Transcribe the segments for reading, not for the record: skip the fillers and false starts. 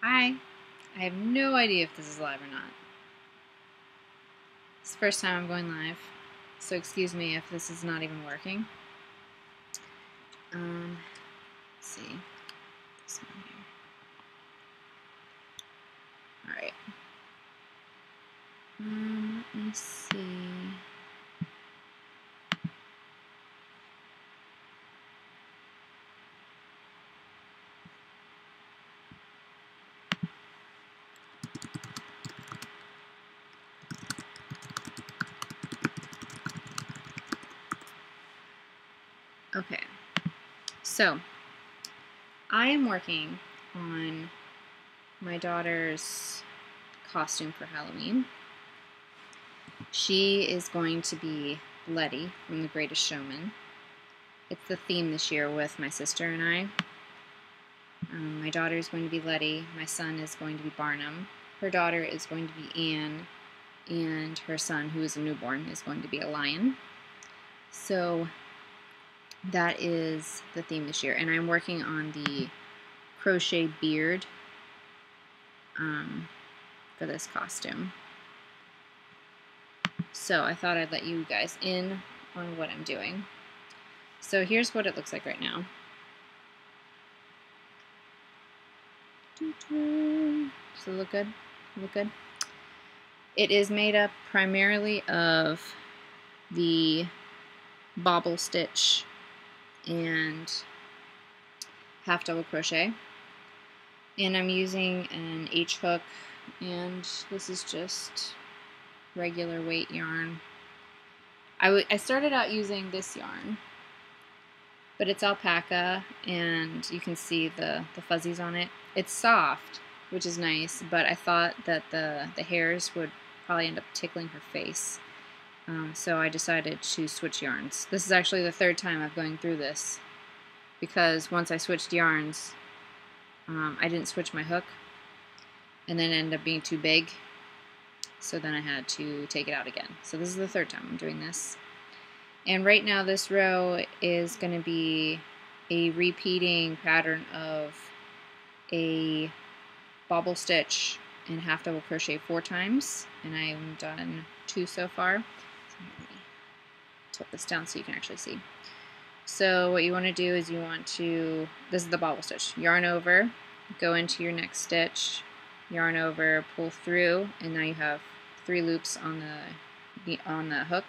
Hi. I have no idea if this is live or not. It's the first time I'm going live, so excuse me if this is not even working. Let's see. This one here. Alright. Let me see. Okay. So, I am working on my daughter's costume for Halloween. She is going to be Lettie from The Greatest Showman. It's the theme this year with my sister and I. My daughter is going to be Lettie. My son is going to be Barnum. Her daughter is going to be Anne. And her son, who is a newborn, is going to be a lion. So that is the theme this year. And I'm working on the crochet beard for this costume. So I thought I'd let you guys in on what I'm doing. So here's what it looks like right now. Does it look good? Look good? It is made up primarily of the bobble stitch and half double crochet, and I'm using an H hook, and this is just regular weight yarn. I started out using this yarn, but it's alpaca, and you can see the fuzzies on it. It's soft, which is nice, but I thought that the hairs would probably end up tickling her face. So I decided to switch yarns. This is actually the third time I'm going through this, because once I switched yarns, I didn't switch my hook, and then it ended up being too big, so then I had to take it out again. So this is the third time I'm doing this. And right now this row is going to be a repeating pattern of a bobble stitch and half double crochet 4 times, and I've done 2 so far. So let me tilt this down so you can actually see. So what you want to do is you want to, this is the bobble stitch, yarn over, go into your next stitch, yarn over, pull through, and now you have 3 loops on the hook.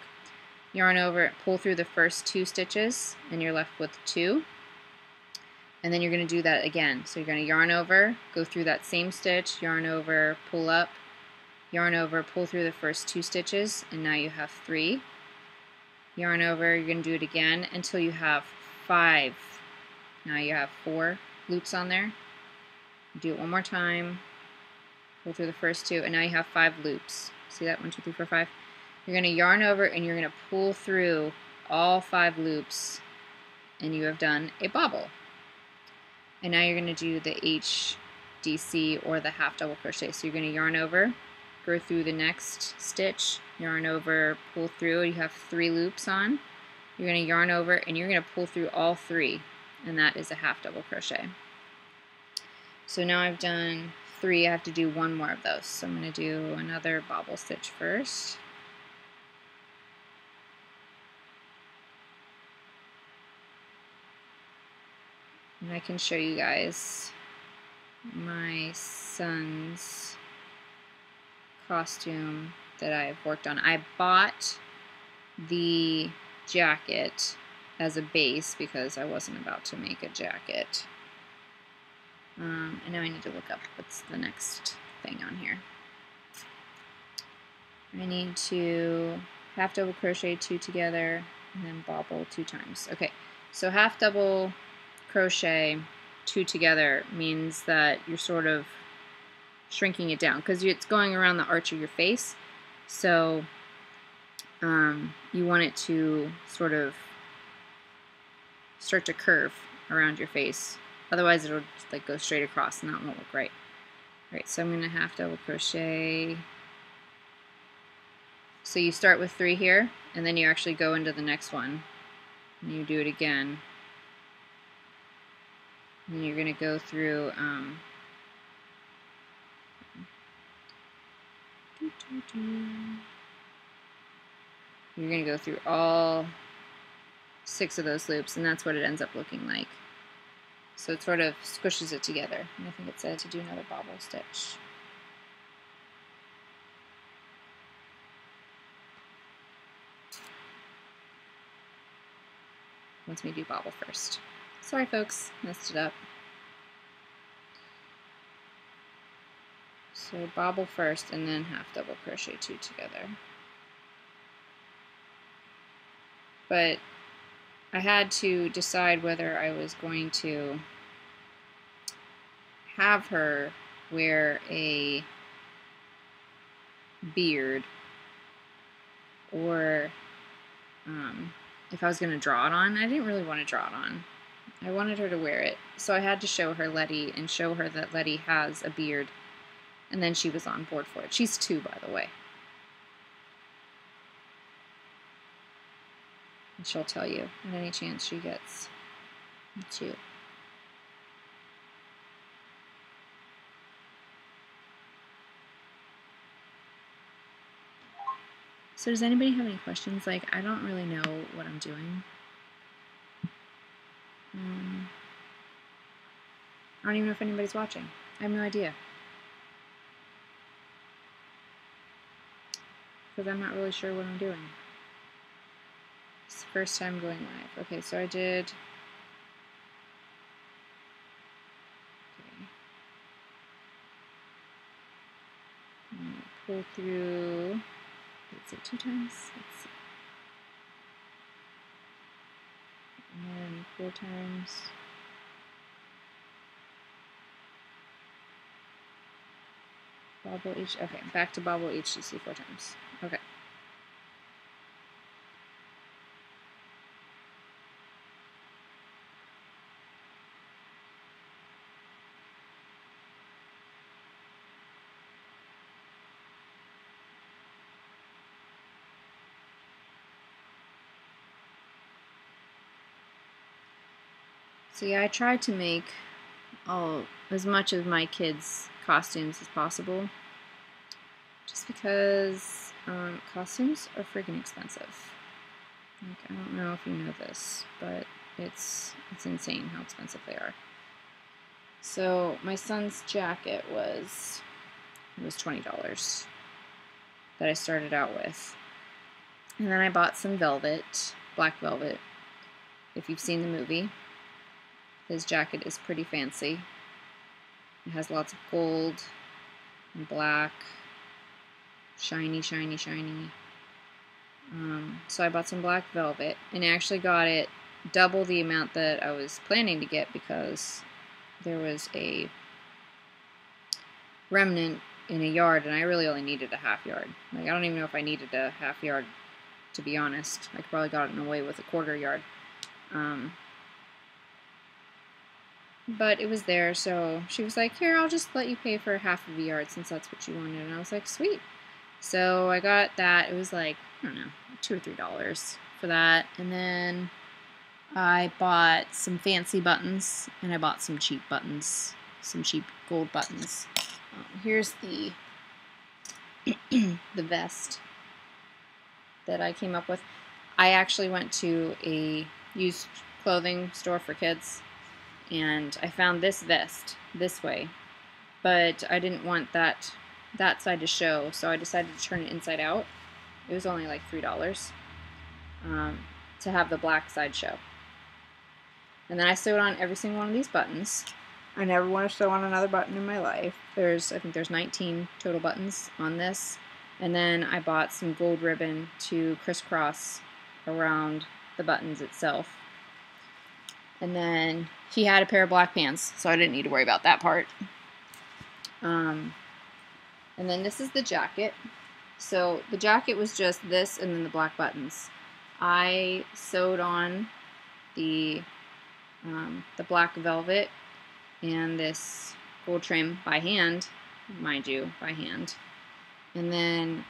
Yarn over, pull through the first 2 stitches, and you're left with 2. And then you're going to do that again. So you're going to yarn over, go through that same stitch, yarn over, pull up, yarn over, pull through the first 2 stitches, and now you have 3. Yarn over, you're going to do it again until you have 5. Now you have 4 loops on there. Do it one more time, pull through the first 2, and now you have 5 loops. See that? 1, 2, 3, 4, 5. You're going to yarn over and you're going to pull through all 5 loops, and you have done a bobble. And now you're going to do the HDC, or the half double crochet. So you're going to yarn over, go through the next stitch, yarn over, pull through, you have 3 loops on. You're going to yarn over and you're going to pull through all 3, and that is a half double crochet. So now I've done 3, I have to do 1 more of those. So I'm going to do another bobble stitch first. And I can show you guys my son's costume that I've worked on. I bought the jacket as a base because I wasn't about to make a jacket. And now I need to look up what's the next thing on here. I need to half double crochet 2 together and then bobble 2 times. Okay, so half double crochet 2 together means that you're sort of shrinking it down because it's going around the arch of your face. So you want it to sort of start to curve around your face. Otherwise it'll just like go straight across and that won't look right. Alright, so I'm going to half double crochet. So you start with 3 here, and then you actually go into the next one. And you do it again. And you're going to go through You're going to go through all 6 of those loops, and that's what it ends up looking like. So it sort of squishes it together. And I think it said to do another bobble stitch. Wants me to do bobble first. Sorry folks, messed it up. So bobble first and then half double crochet 2 together. But I had to decide whether I was going to have her wear a beard or if I was going to draw it on. I didn't really want to draw it on. I wanted her to wear it. So I had to show her Lettie and show her that Lettie has a beard. And then she was on board for it. She's 2, by the way. And she'll tell you at any chance she gets 2. So does anybody have any questions? Like, I don't really know what I'm doing. I don't even know if anybody's watching. I have no idea. Because I'm not really sure what I'm doing. It's the first time going live. Okay, so I did... Okay. I'm going to pull through... Let's say 2 times. Let's see. And then 4 times. Bobble each. Okay, back to bobble each CC 4 times. Okay. So yeah, I tried to make as much of my kids' costumes as possible, just because costumes are freaking expensive. Like, I don't know if you know this, but it's insane how expensive they are. So my son's jacket was $20 that I started out with, and then I bought some velvet, black velvet. If you've seen the movie, his jacket is pretty fancy. It has lots of gold and black, shiny, shiny, shiny. So I bought some black velvet, and I actually got it double the amount that I was planning to get because there was a remnant in a yard, and I really only needed a half yard. Like, I don't even know if I needed a half yard, to be honest. I could probably gotten away with a quarter yard. But it was there, so she was like, here, I'll just let you pay for half of a yard since that's what you wanted. And I was like, sweet. So I got that. It was like, I don't know, $2 or $3 for that. And then I bought some fancy buttons, and I bought some cheap buttons, some cheap gold buttons. Here's the the vest that I came up with. I actually went to a used clothing store for kids, and I found this vest this way, but I didn't want that side to show, so I decided to turn it inside out. It was only like $3 to have the black side show. And then I sewed on every single one of these buttons. I never want to sew on another button in my life. I think there's 19 total buttons on this. And then I bought some gold ribbon to crisscross around the buttons itself. And then he had a pair of black pants, so I didn't need to worry about that part. And then this is the jacket. So the jacket was just this and then the black buttons. I sewed on the black velvet and this gold trim by hand, mind you, by hand. And then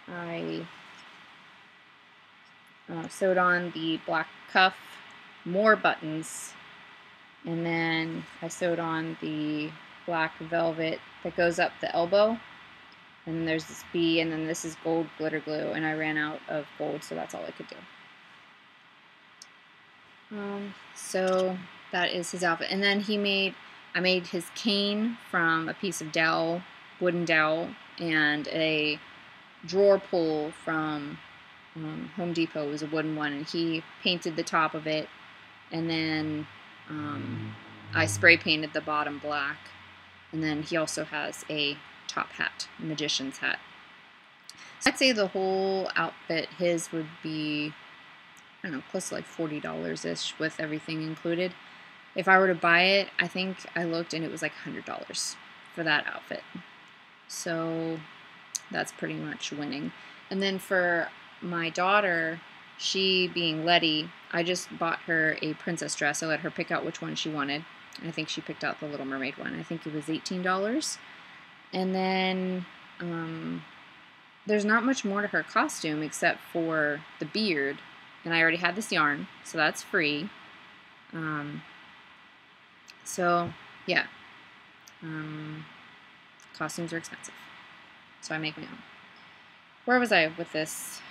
I sewed on the black cuff, more buttons, and then I sewed on the black velvet that goes up the elbow, And then there's this bee, and then this is gold glitter glue, and I ran out of gold, so that's all I could do. So that is his outfit. And then I made his cane from a piece of dowel, wooden dowel, and a drawer pull from Home Depot. It was a wooden one, and he painted the top of it, and then I spray painted the bottom black. And then he also has a top hat, a magician's hat. So I'd say the whole outfit, his would be, I don't know, close to like $40-ish with everything included. If I were to buy it, I think I looked and it was like $100 for that outfit. So that's pretty much winning. And then for my daughter, she being Lettie, I just bought her a princess dress. I let her pick out which one she wanted. I think she picked out the Little Mermaid one. I think it was $18. And then there's not much more to her costume except for the beard. And I already had this yarn, so that's free. So, yeah. Costumes are expensive. So I make my own. Where was I with this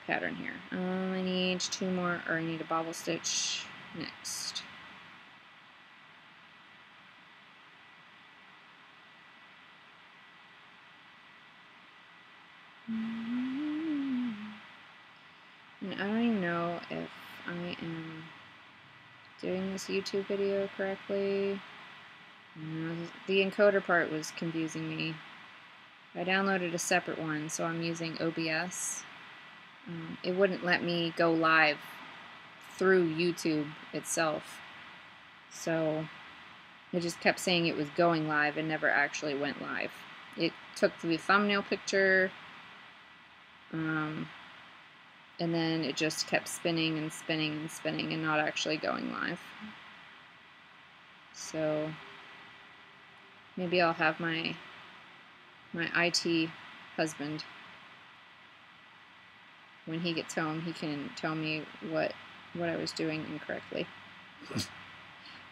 pattern here? I need two more, or I need a bobble stitch next. And I don't even know if I am doing this YouTube video correctly. The encoder part was confusing me. I downloaded a separate one, so I'm using OBS. It wouldn't let me go live through YouTube itself. So it just kept saying it was going live and never actually went live. It took the thumbnail picture, and then it just kept spinning and spinning and spinning and not actually going live. So maybe I'll have my IT husband, when he gets home, he can tell me what I was doing incorrectly.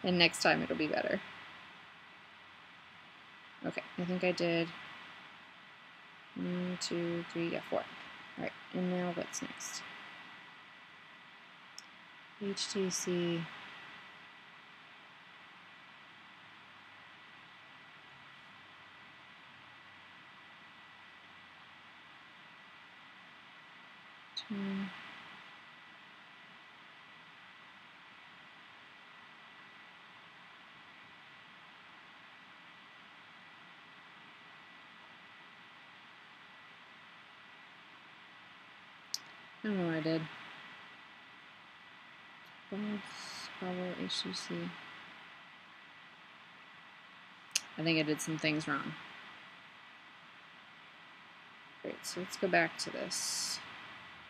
And next time it'll be better. Okay, I think I did 1, 2, 3, yeah, 4. Alright, and now what's next? HTC. I don't know what I did. Bubble HTC. I think I did some things wrong. Great, so let's go back to this.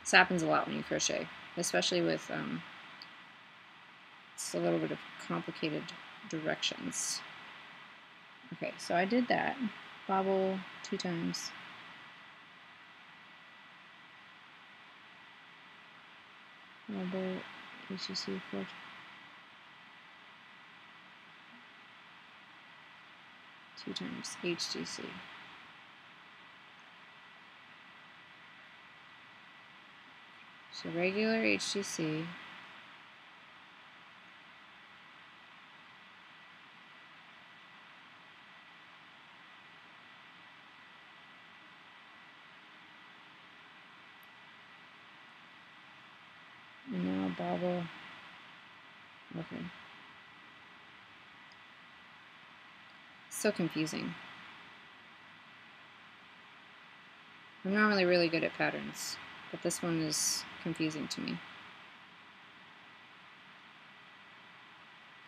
This happens a lot when you crochet, especially with it's a little bit of complicated directions. Okay, so I did that. Bobble 2 times. Bobble HTC 4 times. 2 times HTC. So regular HTC. And now bobble. Okay. So confusing. I'm normally really good at patterns, but this one is confusing to me.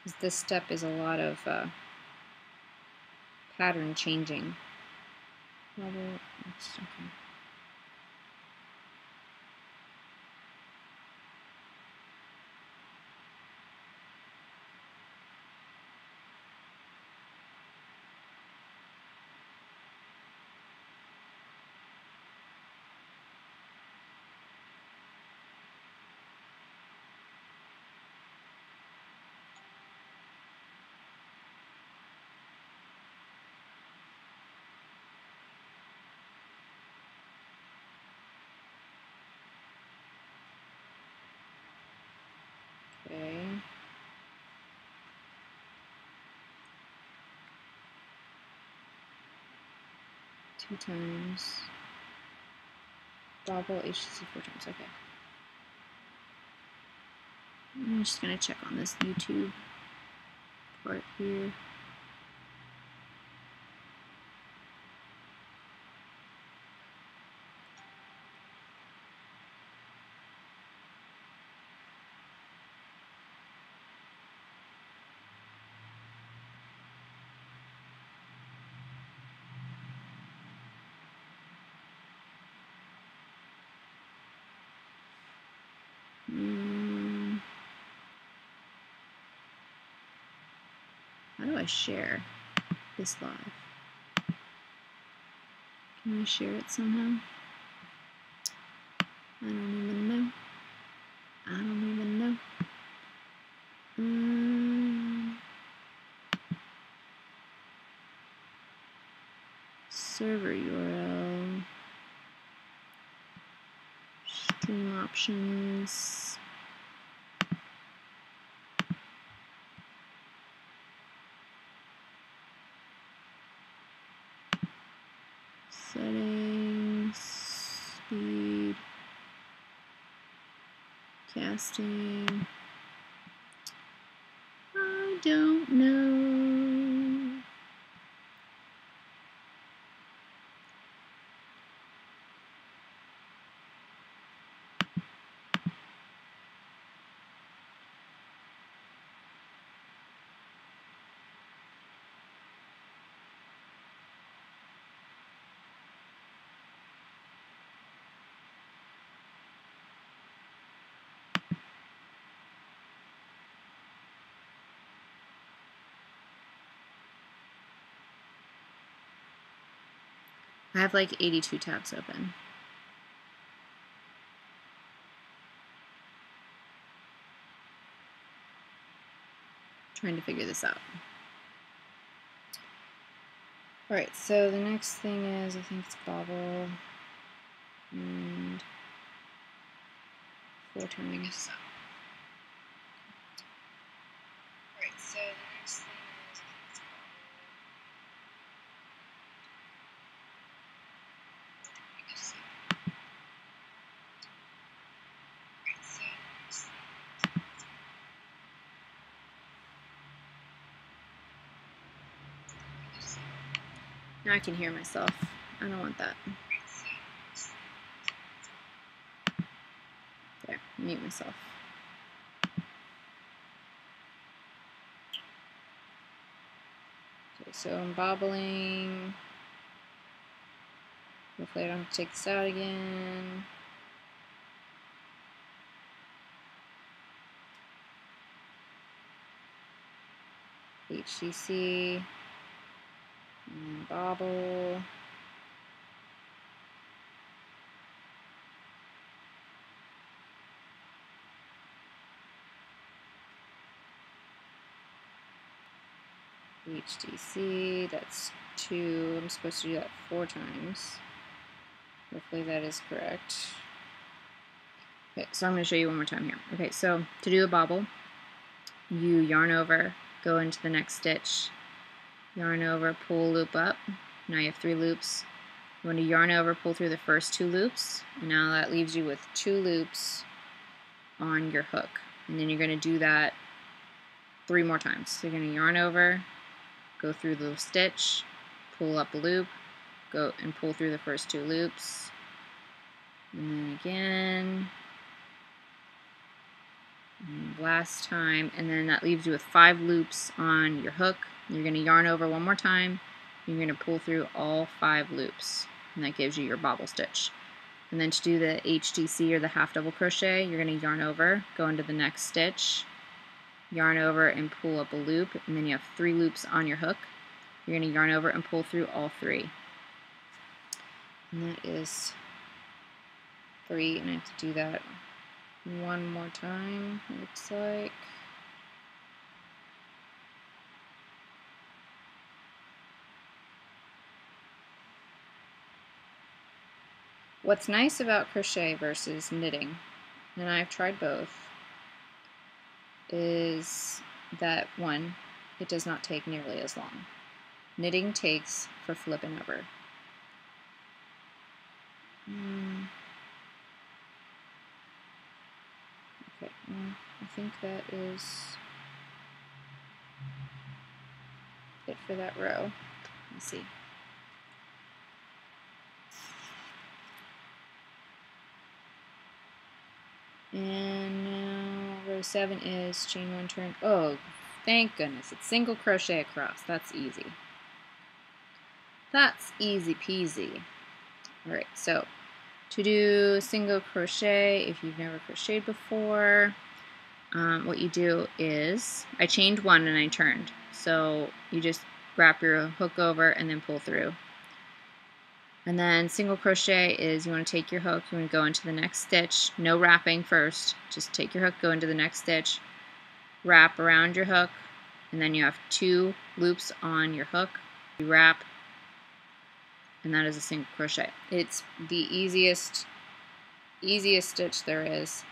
Because this step is a lot of pattern changing. Okay. 2 times. Bobble HTC 4 times. Okay. I'm just gonna check on this YouTube part here. How do I share this live? Can I share it somehow? I don't even know. I don't even know. Server URL. Stream options. Settings. Speed. Casting. I don't know. I have like 82 tabs open. Trying to figure this out. Alright, so the next thing is, I think it's bobble and 4 times. Alright, so the next thing is, I think it's now I can hear myself. I don't want that. There, mute myself. Okay, so I'm bobbling. Hopefully I don't have to take this out again. HTC. And bobble. HTC, that's 2. I'm supposed to do that 4 times. Hopefully that is correct. Okay, so I'm going to show you one more time here. Okay, so to do a bobble, you yarn over, go into the next stitch, yarn over, pull loop up. Now you have 3 loops. You want to yarn over, pull through the first 2 loops, and now that leaves you with 2 loops on your hook. And then you're going to do that 3 more times. So you're going to yarn over, go through the stitch, pull up a loop, go and pull through the first 2 loops, and then again, and last time, and then that leaves you with 5 loops on your hook. You're going to yarn over one more time, you're going to pull through all 5 loops, and that gives you your bobble stitch. And then to do the HTC or the half double crochet, you're going to yarn over, go into the next stitch, yarn over and pull up a loop, and then you have 3 loops on your hook. You're going to yarn over and pull through all 3. And that is 3, and I have to do that one more time, it looks like. What's nice about crochet versus knitting, and I've tried both, is that 1, it does not take nearly as long. Knitting takes for flipping over. Okay, well, I think that is it for that row. Let's see. And now row 7 is chain 1, turn. Oh, thank goodness. It's single crochet across. That's easy. That's easy peasy. Alright, so to do single crochet, if you've never crocheted before, what you do is, I chained 1 and I turned. So you just wrap your hook over and then pull through. And then single crochet is you want to take your hook, you want to go into the next stitch, no wrapping first, just take your hook, go into the next stitch, wrap around your hook, and then you have 2 loops on your hook, you wrap, and that is a single crochet. It's the easiest stitch there is.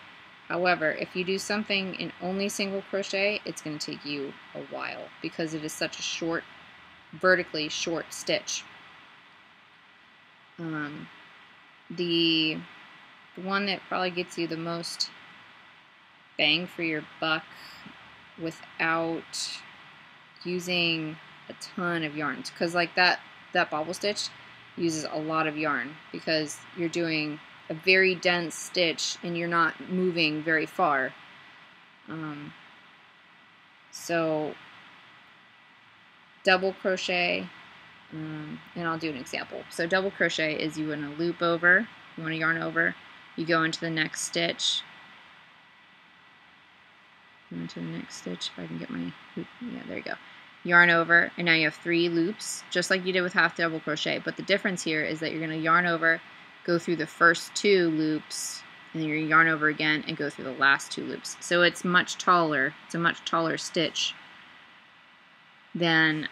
However, if you do something in only single crochet, it's going to take you a while because it is such a short, vertically short stitch. The one that probably gets you the most bang for your buck without using a ton of yarns, because like that bobble stitch uses a lot of yarn because you're doing a very dense stitch and you're not moving very far. So double crochet, and I'll do an example. So double crochet is you want to loop over, you want to yarn over, you go into the next stitch, go into the next stitch, if I can get my hoop, yeah, there you go. Yarn over, and now you have 3 loops, just like you did with half double crochet, but the difference here is that you're going to yarn over, go through the first 2 loops, and then you're going to yarn over again and go through the last 2 loops. So it's much taller, it's a much taller stitch than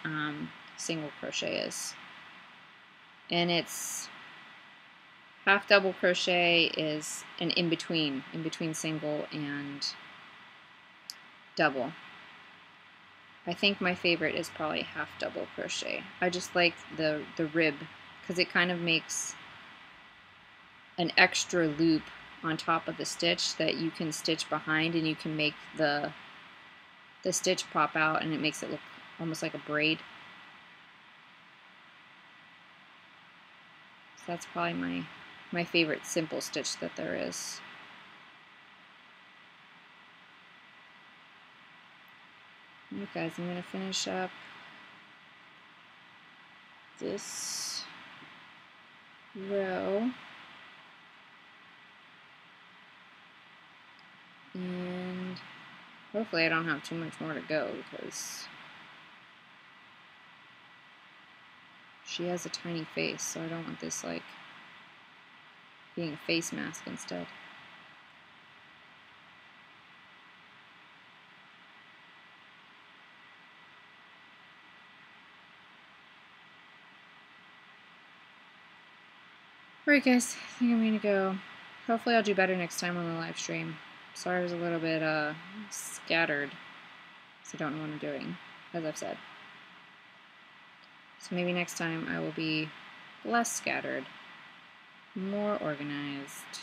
single crochet is. And it's half double crochet is an in-between single and double. I think my favorite is probably half double crochet. I just like the rib because it kind of makes an extra loop on top of the stitch that you can stitch behind, and you can make the stitch pop out, and it makes it look almost like a braid. So that's probably my favorite simple stitch that there is. Alright guys, I'm going to finish up this row, and hopefully I don't have too much more to go because she has a tiny face, so I don't want this like being a face mask instead. Alright guys, I think I'm going to go. Hopefully I'll do better next time on the live stream. Sorry I was a little bit scattered, because I don't know what I'm doing, as I've said. So maybe next time I will be less scattered, more organized,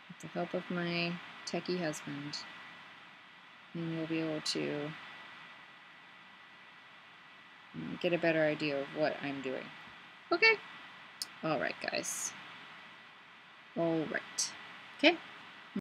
with the help of my techie husband, and we'll be able to get a better idea of what I'm doing. Okay? Alright guys. Alright. Okay,